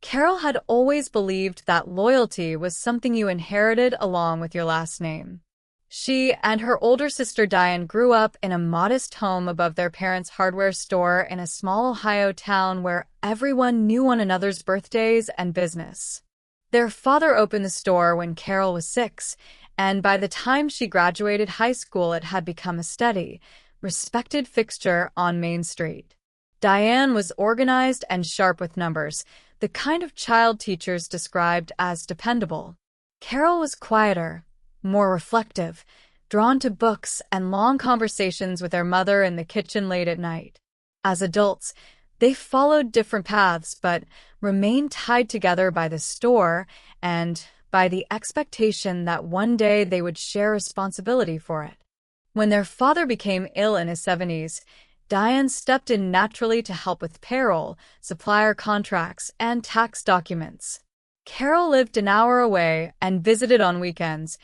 Carol had always believed that loyalty was something you inherited along with your last name. She and her older sister Diane grew up in a modest home above their parents' hardware store in a small Ohio town where everyone knew one another's birthdays and business. Their father opened the store when Carol was 6, and by the time she graduated high school it had become a steady, respected fixture on Main Street. Diane was organized and sharp with numbers, the kind of child teachers described as dependable. Carol was quieter, more reflective, drawn to books and long conversations with her mother in the kitchen late at night. As adults, they followed different paths but remained tied together by the store and by the expectation that one day they would share responsibility for it. When their father became ill in his 70s, Diane stepped in naturally to help with payroll, supplier contracts, and tax documents. Carol lived an hour away and visited on weekends,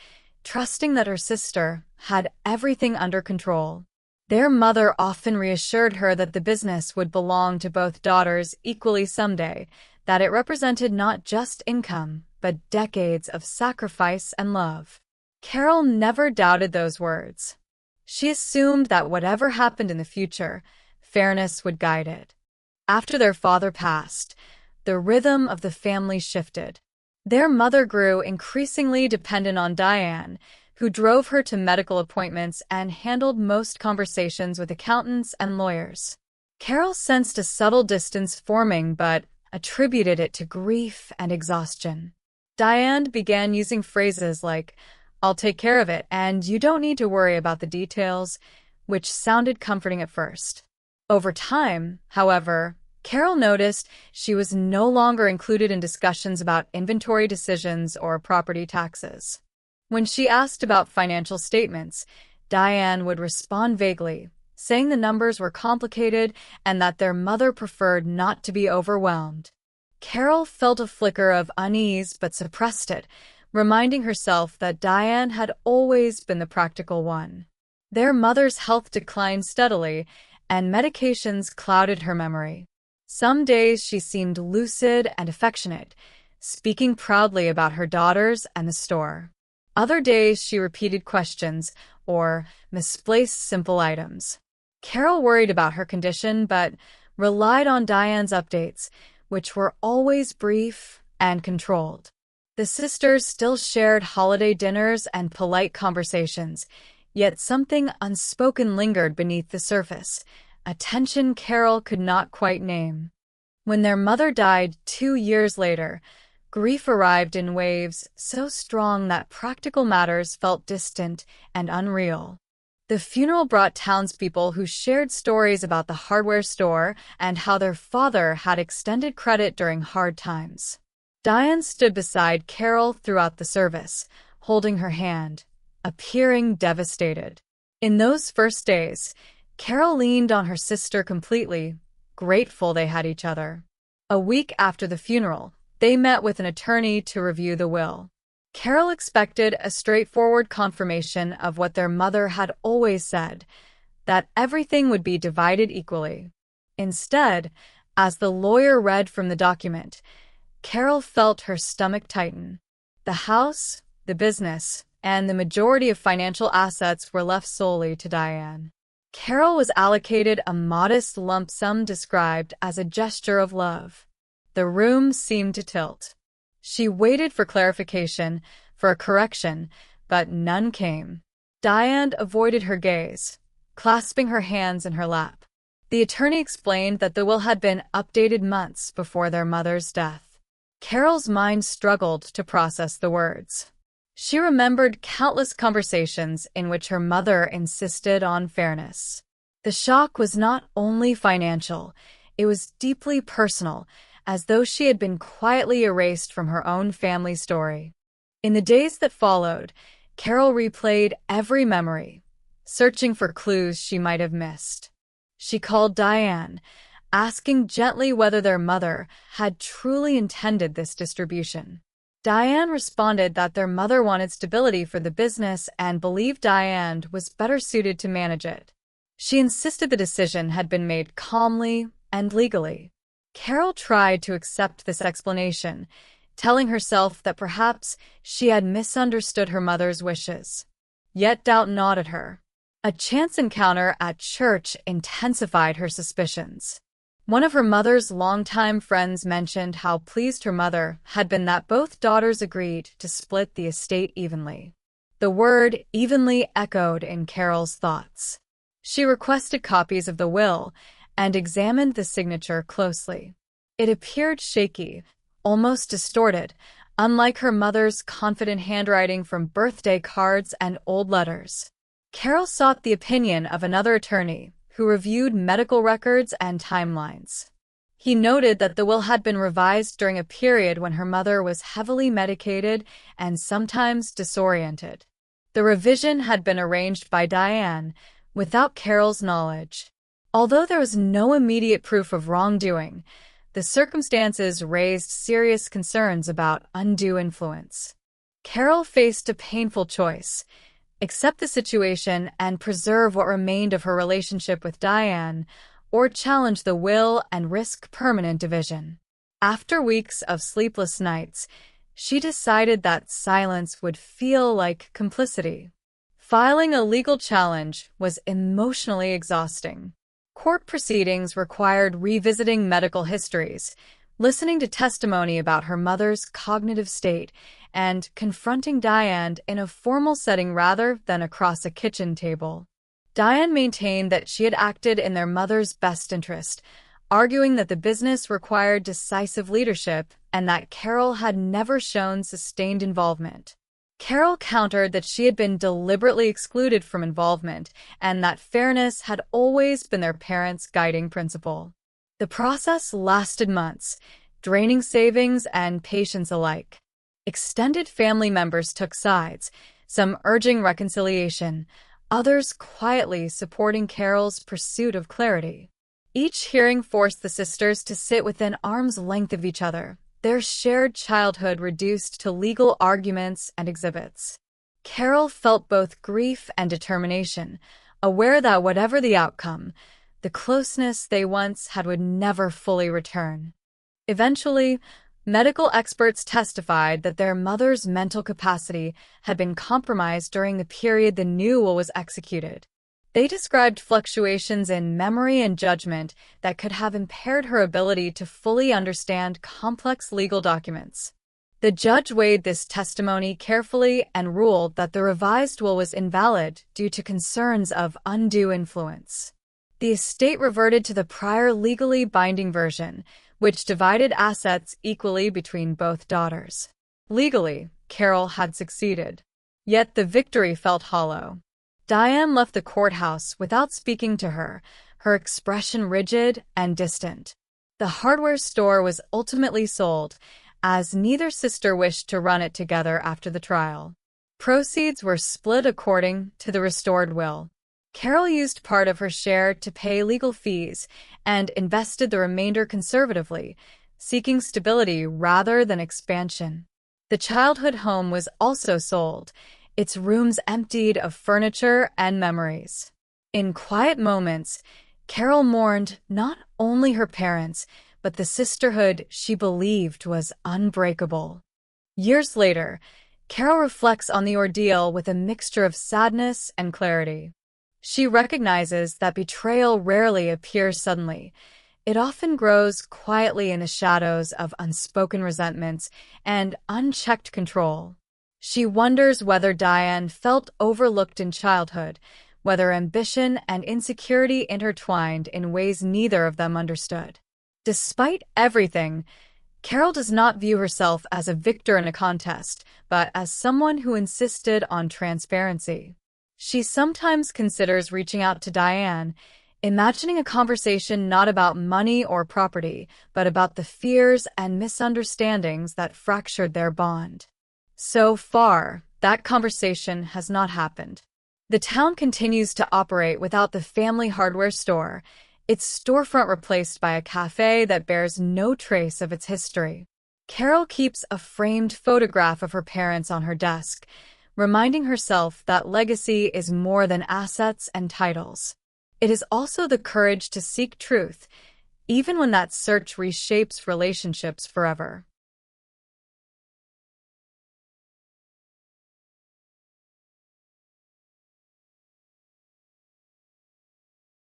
trusting that her sister had everything under control. Their mother often reassured her that the business would belong to both daughters equally someday, that it represented not just income, but decades of sacrifice and love. Carol never doubted those words. She assumed that whatever happened in the future, fairness would guide it. After their father passed, the rhythm of the family shifted. Their mother grew increasingly dependent on Diane, who drove her to medical appointments and handled most conversations with accountants and lawyers. Carol sensed a subtle distance forming but attributed it to grief and exhaustion. Diane began using phrases like, "I'll take care of it, and you don't need to worry about the details," which sounded comforting at first. Over time, however, Carol noticed she was no longer included in discussions about inventory decisions or property taxes. When she asked about financial statements, Diane would respond vaguely, saying the numbers were complicated and that their mother preferred not to be overwhelmed. Carol felt a flicker of unease but suppressed it, reminding herself that Diane had always been the practical one. Their mother's health declined steadily, and medications clouded her memory. Some days she seemed lucid and affectionate, speaking proudly about her daughters and the store. Other days she repeated questions or misplaced simple items. Carol worried about her condition but relied on Diane's updates, which were always brief and controlled. The sisters still shared holiday dinners and polite conversations, yet something unspoken lingered beneath the surface, a tension Carol could not quite name. When their mother died 2 years later, grief arrived in waves so strong that practical matters felt distant and unreal. The funeral brought townspeople who shared stories about the hardware store and how their father had extended credit during hard times. Diane stood beside Carol throughout the service, holding her hand, appearing devastated. In those first days, Carol leaned on her sister completely, grateful they had each other. A week after the funeral, they met with an attorney to review the will. Carol expected a straightforward confirmation of what their mother had always said, that everything would be divided equally. Instead, as the lawyer read from the document, Carol felt her stomach tighten. The house, the business, and the majority of financial assets were left solely to Diane. Carol was allocated a modest lump sum described as a gesture of love. The room seemed to tilt. She waited for clarification, for a correction, but none came. Diane avoided her gaze, clasping her hands in her lap. The attorney explained that the will had been updated months before their mother's death. Carol's mind struggled to process the words. She remembered countless conversations in which her mother insisted on fairness. The shock was not only financial, it was deeply personal, as though she had been quietly erased from her own family story. In the days that followed, Carol replayed every memory, searching for clues she might have missed. She called Diane, asking gently whether their mother had truly intended this distribution. Diane responded that their mother wanted stability for the business and believed Diane was better suited to manage it. She insisted the decision had been made calmly and legally. Carol tried to accept this explanation, telling herself that perhaps she had misunderstood her mother's wishes. Yet doubt gnawed at her. A chance encounter at church intensified her suspicions. One of her mother's longtime friends mentioned how pleased her mother had been that both daughters agreed to split the estate evenly. The word evenly echoed in Carol's thoughts. She requested copies of the will and examined the signature closely. It appeared shaky, almost distorted, unlike her mother's confident handwriting from birthday cards and old letters. Carol sought the opinion of another attorney, who reviewed medical records and timelines. He noted that the will had been revised during a period when her mother was heavily medicated and sometimes disoriented. The revision had been arranged by Diane, without Carol's knowledge. Although there was no immediate proof of wrongdoing, the circumstances raised serious concerns about undue influence. Carol faced a painful choice: accept the situation and preserve what remained of her relationship with Diane, or challenge the will and risk permanent division. After weeks of sleepless nights, she decided that silence would feel like complicity. Filing a legal challenge was emotionally exhausting. Court proceedings required revisiting medical histories, listening to testimony about her mother's cognitive state, and confronting Diane in a formal setting rather than across a kitchen table. Diane maintained that she had acted in their mother's best interest, arguing that the business required decisive leadership and that Carol had never shown sustained involvement. Carol countered that she had been deliberately excluded from involvement and that fairness had always been their parents' guiding principle. The process lasted months, draining savings and patience alike. Extended family members took sides, some urging reconciliation, others quietly supporting Carol's pursuit of clarity. Each hearing forced the sisters to sit within arm's length of each other, their shared childhood reduced to legal arguments and exhibits. Carol felt both grief and determination, aware that whatever the outcome, the closeness they once had would never fully return. Eventually, medical experts testified that their mother's mental capacity had been compromised during the period the new will was executed. They described fluctuations in memory and judgment that could have impaired her ability to fully understand complex legal documents. The judge weighed this testimony carefully and ruled that the revised will was invalid due to concerns of undue influence. The estate reverted to the prior legally binding version, which divided assets equally between both daughters. Legally, Carol had succeeded. Yet the victory felt hollow. Diane left the courthouse without speaking to her, her expression rigid and distant. The hardware store was ultimately sold, as neither sister wished to run it together after the trial. Proceeds were split according to the restored will. Carol used part of her share to pay legal fees and invested the remainder conservatively, seeking stability rather than expansion. The childhood home was also sold, its rooms emptied of furniture and memories. In quiet moments, Carol mourned not only her parents, but the sisterhood she believed was unbreakable. Years later, Carol reflects on the ordeal with a mixture of sadness and clarity. She recognizes that betrayal rarely appears suddenly. It often grows quietly in the shadows of unspoken resentments and unchecked control. She wonders whether Diane felt overlooked in childhood, whether ambition and insecurity intertwined in ways neither of them understood. Despite everything, Carol does not view herself as a victor in a contest, but as someone who insisted on transparency. She sometimes considers reaching out to Diane, imagining a conversation not about money or property, but about the fears and misunderstandings that fractured their bond. So far, that conversation has not happened. The town continues to operate without the family hardware store, its storefront replaced by a cafe that bears no trace of its history. Carol keeps a framed photograph of her parents on her desk, reminding herself that legacy is more than assets and titles. It is also the courage to seek truth, even when that search reshapes relationships forever.